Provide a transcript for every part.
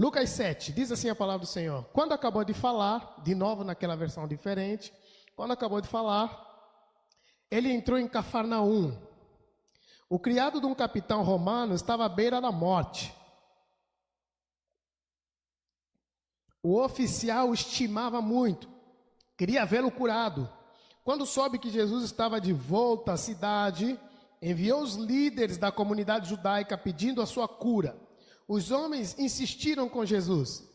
Lucas 7, diz assim a palavra do Senhor. Quando acabou de falar, de novo naquela versão diferente, quando acabou de falar, ele entrou em Cafarnaum. O criado de um capitão romano estava à beira da morte. O oficial o estimava muito, queria vê-lo curado. Quando soube que Jesus estava de volta à cidade, enviou os líderes da comunidade judaica pedindo a sua cura. Os homens insistiram com Jesus.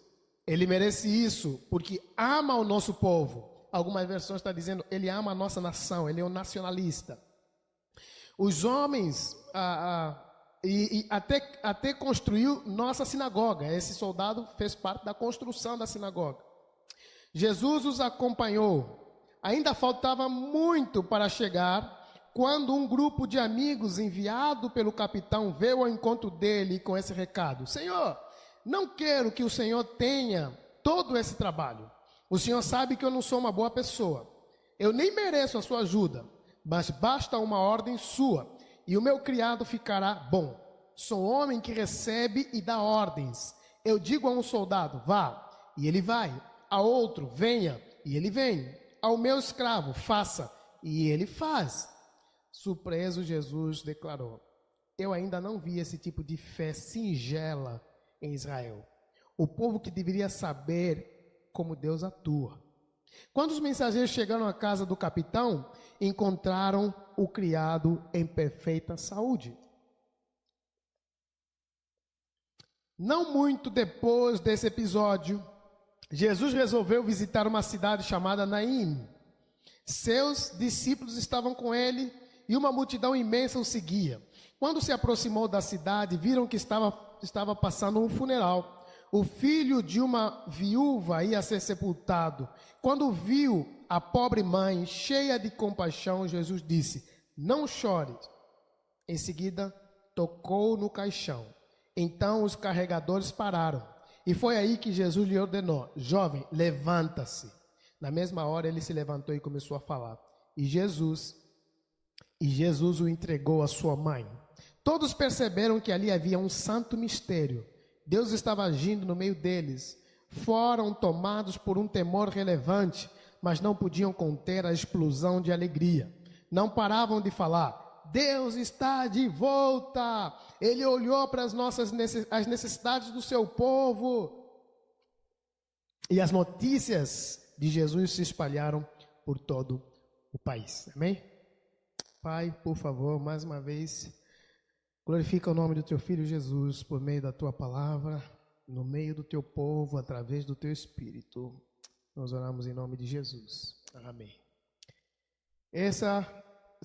Ele merece isso porque ama o nosso povo. Algumas versões estão dizendo, ele ama a nossa nação, ele é um nacionalista. Os homens até construiu nossa sinagoga. Esse soldado fez parte da construção da sinagoga. Jesus os acompanhou. Ainda faltava muito para chegar, quando um grupo de amigos enviado pelo capitão veio ao encontro dele com esse recado. Senhor, não quero que o Senhor tenha todo esse trabalho. O Senhor sabe que eu não sou uma boa pessoa. Eu nem mereço a sua ajuda, mas basta uma ordem sua e o meu criado ficará bom. Sou homem que recebe e dá ordens. Eu digo a um soldado, vá, e ele vai. A outro, venha, e ele vem. Ao meu escravo, faça, e ele faz. Surpreso, Jesus declarou, eu ainda não vi esse tipo de fé singela em Israel. O povo que deveria saber como Deus atua. Quando os mensageiros chegaram à casa do capitão, encontraram o criado em perfeita saúde. Não muito depois desse episódio, Jesus resolveu visitar uma cidade chamada Naim. Seus discípulos estavam com ele e uma multidão imensa o seguia. Quando se aproximou da cidade, viram que estava passando um funeral. O filho de uma viúva ia ser sepultado. Quando viu a pobre mãe, cheia de compaixão, Jesus disse, não chore. Em seguida, tocou no caixão. Então os carregadores pararam. E foi aí que Jesus lhe ordenou, jovem, levanta-se. Na mesma hora ele se levantou e começou a falar. E Jesus o entregou à sua mãe. Todos perceberam que ali havia um santo mistério. Deus estava agindo no meio deles. Foram tomados por um temor relevante, mas não podiam conter a explosão de alegria. Não paravam de falar, Deus está de volta. Ele olhou para as necessidades do seu povo. E as notícias de Jesus se espalharam por todo o país. Amém? Pai, por favor, mais uma vez, glorifica o nome do teu Filho Jesus por meio da tua palavra, no meio do teu povo, através do teu Espírito. Nós oramos em nome de Jesus. Amém.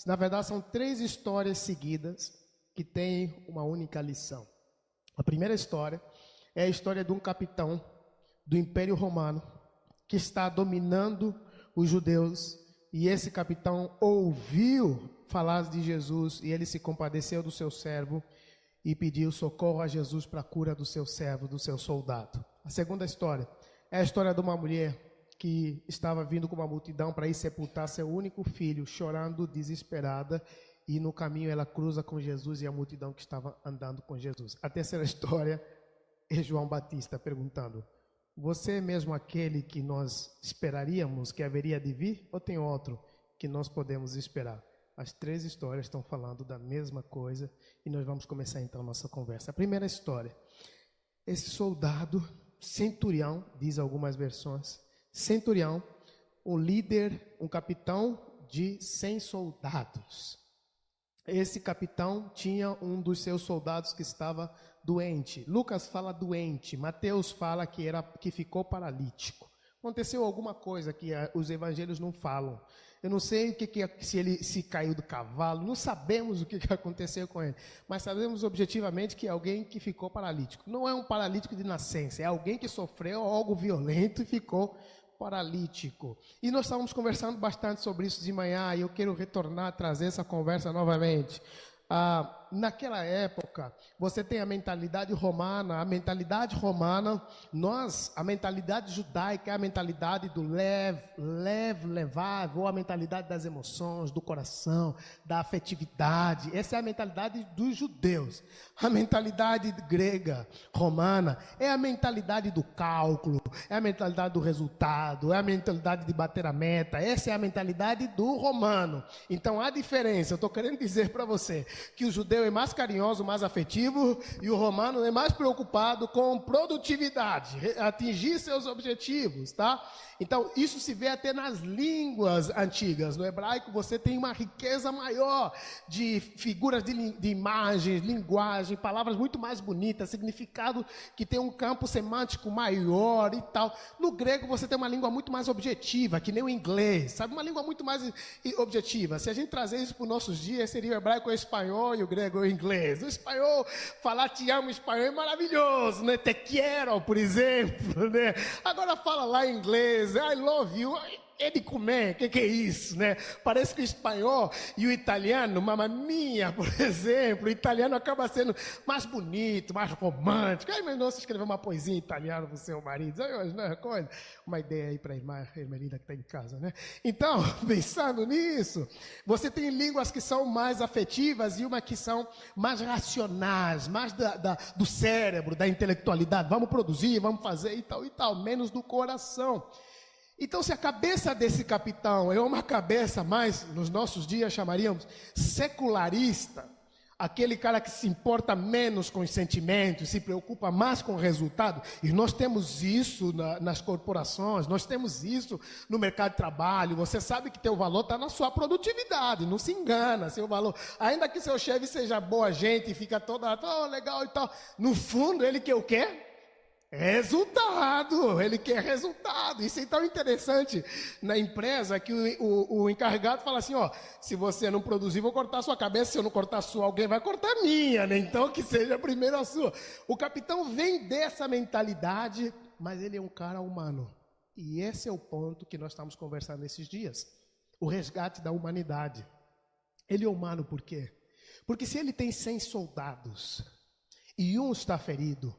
Na verdade, são 3 histórias seguidas que têm uma única lição. A primeira história é a história de um capitão do Império Romano que está dominando os judeus, e esse capitão ouviu falar de Jesus e ele se compadeceu do seu servo e pediu socorro a Jesus para a cura do seu servo, do seu soldado. A segunda história é a história de uma mulher que estava vindo com uma multidão para ir sepultar seu único filho, chorando, desesperada, e no caminho ela cruza com Jesus e a multidão que estava andando com Jesus. A terceira história é João Batista perguntando, você é mesmo aquele que nós esperaríamos que haveria de vir, ou tem outro que nós podemos esperar? As 3 histórias estão falando da mesma coisa e nós vamos começar então a nossa conversa. A primeira história, esse soldado, centurião, diz algumas versões, centurião, um líder, um capitão de 100 soldados. Esse capitão tinha um dos seus soldados que estava doente. Lucas fala doente, Mateus fala que ficou paralítico. Aconteceu alguma coisa que os evangelhos não falam. Eu não sei se ele se caiu do cavalo, não sabemos o que aconteceu com ele, mas sabemos objetivamente que é alguém que ficou paralítico. Não é um paralítico de nascença, é alguém que sofreu algo violento e ficou paralítico. E nós estávamos conversando bastante sobre isso de manhã e eu quero retornar, trazer essa conversa novamente. naquela época, você tem a mentalidade romana. A mentalidade romana, a mentalidade judaica é a mentalidade do levar, ou a mentalidade das emoções, do coração, da afetividade. Essa é a mentalidade dos judeus. A mentalidade grega, romana, é a mentalidade do cálculo, é a mentalidade do resultado, é a mentalidade de bater a meta. Essa é a mentalidade do romano. Então, há diferença. Eu estou querendo dizer para você que o judeu é mais carinhoso, mais afetivo, e o romano é mais preocupado com produtividade, atingir seus objetivos, tá? Então, isso se vê até nas línguas antigas. No hebraico, você tem uma riqueza maior de figuras de imagens, linguagem, palavras muito mais bonitas, significado que tem um campo semântico maior e tal. No grego, você tem uma língua muito mais objetiva, que nem o inglês, sabe? Uma língua muito mais objetiva. Se a gente trazer isso para os nossos dias, seria o hebraico o espanhol e o grego o inglês. O espanhol, falar te amo em espanhol é maravilhoso, né? Te quiero, por exemplo, né? Agora fala lá em inglês, I love you, é de comer, que é isso, né? Parece que o espanhol e o italiano, mamma mia, por exemplo, o italiano acaba sendo mais bonito, mais romântico. Aí, mas não, se escrever uma poesia em italiano para o seu marido, aí, não é coisa? Uma ideia aí para a irmã Hermelina que está em casa, né? Então, pensando nisso, você tem línguas que são mais afetivas e uma que são mais racionais, mais do cérebro, da intelectualidade. Vamos produzir, vamos fazer e tal, menos do coração. Então, se a cabeça desse capitão é uma cabeça mais, nos nossos dias chamaríamos secularista, aquele cara que se importa menos com os sentimentos, se preocupa mais com o resultado, e nós temos isso nas corporações, nós temos isso no mercado de trabalho. Você sabe que teu valor está na sua produtividade, não se engana, seu valor, ainda que seu chefe seja boa gente e fica toda, legal e tal, no fundo ele quer o quê? Resultado, ele quer resultado. Isso é tão interessante na empresa que o encarregado fala assim, se você não produzir, vou cortar a sua cabeça, se eu não cortar a sua, alguém vai cortar a minha, né? Então que seja primeiro a sua. O capitão vem dessa mentalidade, mas ele é um cara humano. E esse é o ponto que nós estamos conversando nesses dias. O resgate da humanidade. Ele é humano por quê? Porque se ele tem 100 soldados e um está ferido,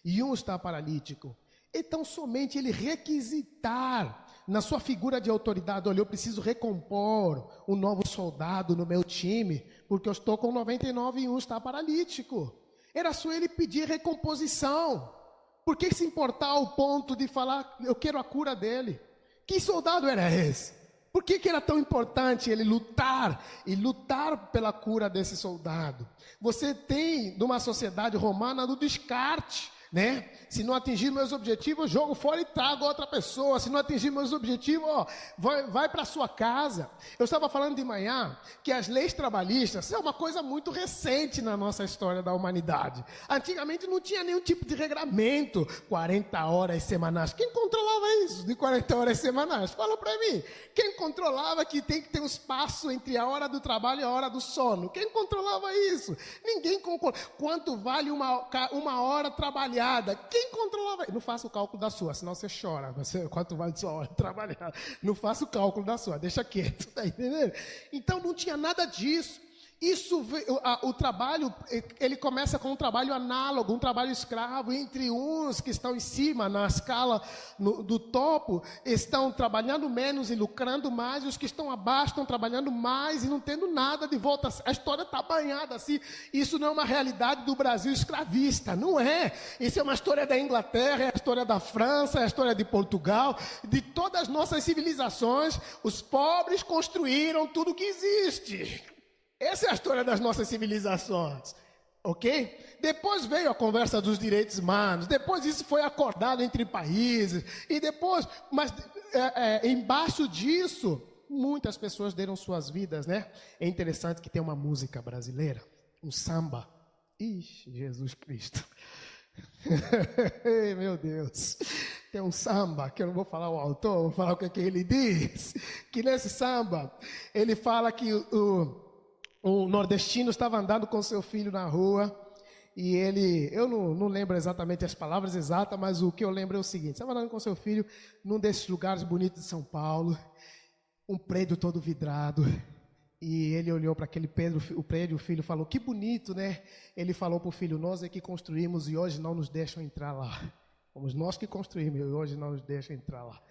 e um está paralítico, então somente ele requisitar na sua figura de autoridade, olha, eu preciso recompor um novo soldado no meu time, porque eu estou com 99 e um está paralítico. Era só ele pedir recomposição. Por que se importar ao ponto de falar, eu quero a cura dele? Que soldado era esse? Por que era tão importante ele lutar e lutar pela cura desse soldado? Você tem, numa sociedade romana, do descarte, né? Se não atingir meus objetivos, eu jogo fora e trago outra pessoa. Se não atingir meus objetivos, vai para sua casa. Eu estava falando de manhã que as leis trabalhistas é uma coisa muito recente na nossa história da humanidade. Antigamente não tinha nenhum tipo de regramento, 40 horas semanais. Quem controlava isso de 40 horas semanais? Fala para mim. Quem controlava que tem que ter um espaço entre a hora do trabalho e a hora do sono? Quem controlava isso? Ninguém controlava. Quanto vale uma hora trabalhada? Quem controlava? Não faça o cálculo da sua, senão você chora. Quanto vale sua hora trabalhada? Não faça o cálculo da sua, deixa quieto, tá entendendo? Então não tinha nada disso. Isso, o trabalho, ele começa com um trabalho análogo, um trabalho escravo, entre uns que estão em cima, na escala do topo, estão trabalhando menos e lucrando mais, e os que estão abaixo estão trabalhando mais e não tendo nada de volta. A história está banhada assim. Isso não é uma realidade do Brasil escravista, não é. Isso é uma história da Inglaterra, é a história da França, é a história de Portugal, de todas as nossas civilizações. Os pobres construíram tudo que existe. Essa é a história das nossas civilizações, ok? Depois veio a conversa dos direitos humanos, depois isso foi acordado entre países, e depois, mas embaixo disso, muitas pessoas deram suas vidas, né? É interessante que tem uma música brasileira, um samba. Ixi, Jesus Cristo. Meu Deus. Tem um samba, que eu não vou falar o autor, vou falar o que ele diz, que nesse samba, ele fala que o nordestino estava andando com seu filho na rua e ele, eu não lembro exatamente as palavras exatas, mas o que eu lembro é o seguinte: estava andando com seu filho num desses lugares bonitos de São Paulo, um prédio todo vidrado, E ele olhou para aquele prédio, o filho falou, que bonito, né? Ele falou para o filho, nós é que construímos e hoje não nos deixam entrar lá. Fomos nós que construímos e hoje não nos deixam entrar lá.